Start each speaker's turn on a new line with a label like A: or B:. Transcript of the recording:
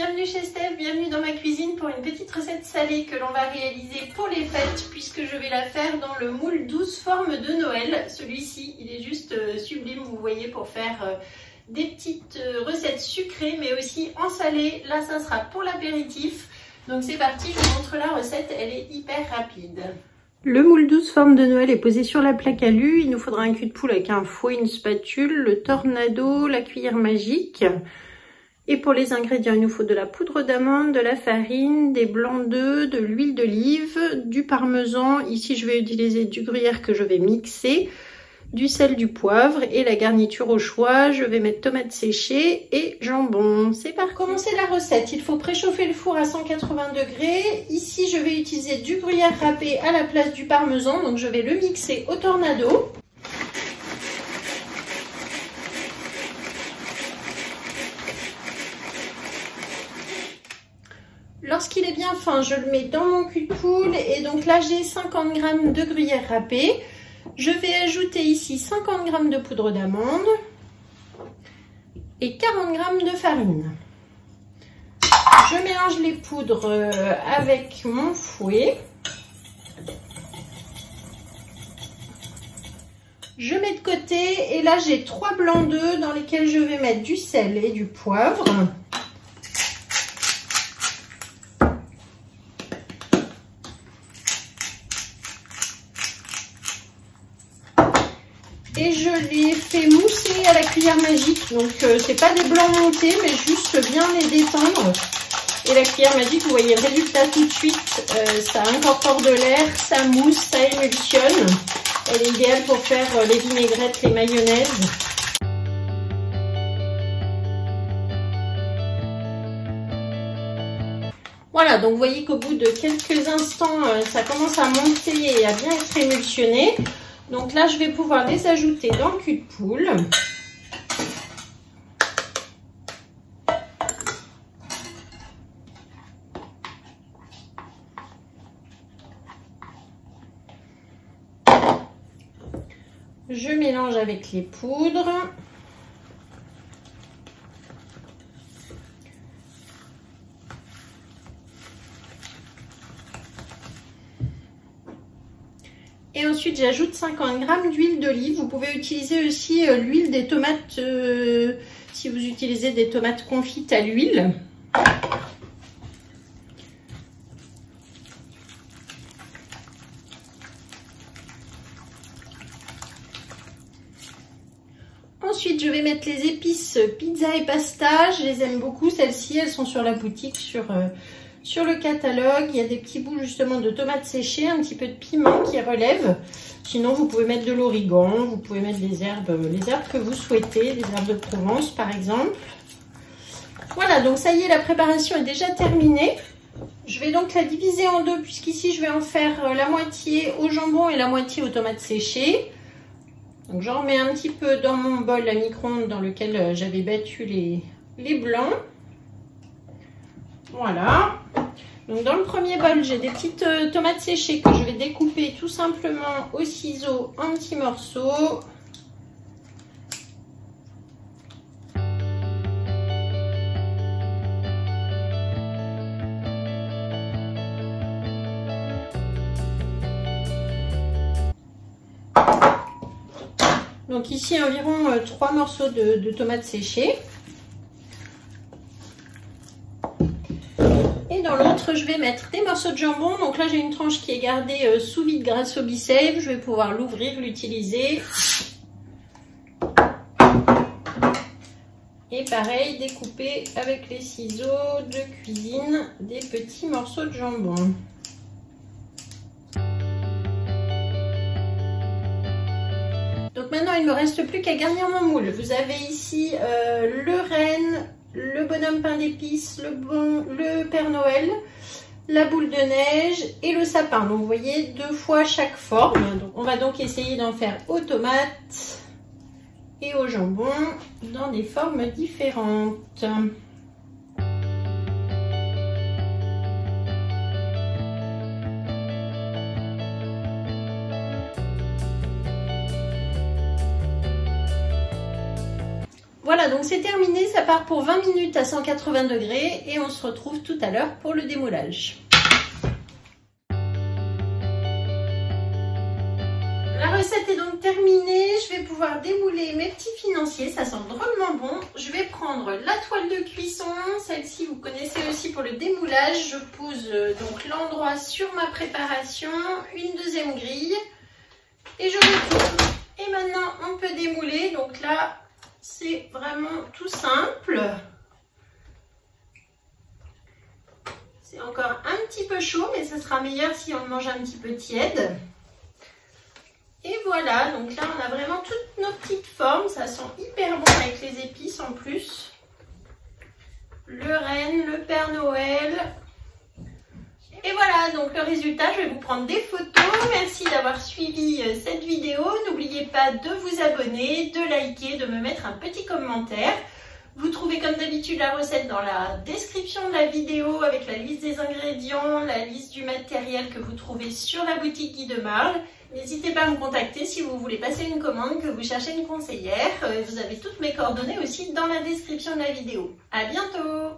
A: bienvenue chez Steph, bienvenue dans ma cuisine pour une petite recette salée que l'on va réaliser pour les fêtes puisque je vais la faire dans le moule 12 formes de Noël. Celui-ci, il est juste sublime, vous voyez, pour faire des petites recettes sucrées mais aussi en salé. Là, ça sera pour l'apéritif. Donc c'est parti, je vous montre la recette, elle est hyper rapide. Le moule 12 formes de Noël est posé sur la plaque alu. Il nous faudra un cul de poule avec un fouet, une spatule, le tornado, la cuillère magique. Et pour les ingrédients, il nous faut de la poudre d'amande, de la farine, des blancs d'œufs, de l'huile d'olive, du parmesan. Ici, je vais utiliser du gruyère que je vais mixer, du sel, du poivre et la garniture au choix. Je vais mettre tomates séchées et jambon. C'est parti. Pour commencer la recette, il faut préchauffer le four à 180 degrés. Ici, je vais utiliser du gruyère râpé à la place du parmesan. Donc, je vais le mixer au tornado. Lorsqu'il est bien fin, je le mets dans mon cul de poule et donc là j'ai 50 g de gruyère râpée. Je vais ajouter ici 50 g de poudre d'amande et 40 g de farine. Je mélange les poudres avec mon fouet. Je mets de côté et là j'ai 3 blancs d'œufs dans lesquels je vais mettre du sel et du poivre. Et je les fais mousser à la cuillère magique. Donc c'est pas des blancs montés, mais juste bien les détendre. Et la cuillère magique, vous voyez le résultat tout de suite. Ça incorpore de l'air, ça mousse, ça émulsionne. Elle est idéale pour faire les vinaigrettes, les mayonnaises. Voilà, donc vous voyez qu'au bout de quelques instants, ça commence à monter et à bien être émulsionné. Donc là, je vais pouvoir les ajouter dans le cul de poule. Je mélange avec les poudres. Et ensuite, j'ajoute 50 g d'huile d'olive. Vous pouvez utiliser aussi l'huile des tomates, si vous utilisez des tomates confites à l'huile. Ensuite, je vais mettre les épices pizza et pasta. Je les aime beaucoup, celles-ci. Elles sont sur la boutique, sur le catalogue. Il y a des petits bouts justement de tomates séchées, un petit peu de piment qui relève. Sinon, vous pouvez mettre de l'origan, vous pouvez mettre les herbes que vous souhaitez, les herbes de Provence par exemple. Voilà, donc ça y est, la préparation est déjà terminée. Je vais donc la diviser en deux, puisqu'ici je vais en faire la moitié au jambon et la moitié aux tomates séchées. Donc j'en remets un petit peu dans mon bol à micro-ondes dans lequel j'avais battu les blancs. Voilà. Donc dans le premier bol, j'ai des petites tomates séchées que je vais découper tout simplement au ciseau en petits morceaux. Donc ici environ 3 morceaux de tomates séchées. Et dans l'autre, je vais mettre des morceaux de jambon. Donc là, j'ai une tranche qui est gardée sous vide grâce au Be-Save. Je vais pouvoir l'ouvrir, l'utiliser. Et pareil, découper avec les ciseaux de cuisine des petits morceaux de jambon. Donc maintenant, il ne me reste plus qu'à garnir mon moule. Vous avez ici le renne, le bonhomme pain d'épices, le Père Noël, la boule de neige et le sapin. Donc vous voyez, 2 fois chaque forme. Donc, on va donc essayer d'en faire aux tomates et au jambon dans des formes différentes. Voilà, donc c'est terminé, ça part pour 20 minutes à 180 degrés et on se retrouve tout à l'heure pour le démoulage. La recette est donc terminée, je vais pouvoir démouler mes petits financiers, ça sent drôlement bon. Je vais prendre la toile de cuisson, celle-ci vous connaissez aussi pour le démoulage. Je pose donc l'endroit sur ma préparation, une deuxième grille et je retourne. Et maintenant on peut démouler, donc là c'est vraiment tout simple. C'est encore un petit peu chaud, mais ça sera meilleur si on le mange un petit peu tiède. Et voilà, donc là on a vraiment toutes nos petites formes, ça sent hyper bon avec les épices en plus. Le renne, le Père Noël. Et voilà, donc le résultat, je vais vous prendre des photos. Merci d'avoir suivi cette vidéo. N'oubliez pas de vous abonner, de liker, de me mettre un petit commentaire. Vous trouvez comme d'habitude la recette dans la description de la vidéo avec la liste des ingrédients, la liste du matériel que vous trouvez sur la boutique Guy de Marle. N'hésitez pas à me contacter si vous voulez passer une commande, que vous cherchez une conseillère. Vous avez toutes mes coordonnées aussi dans la description de la vidéo. À bientôt!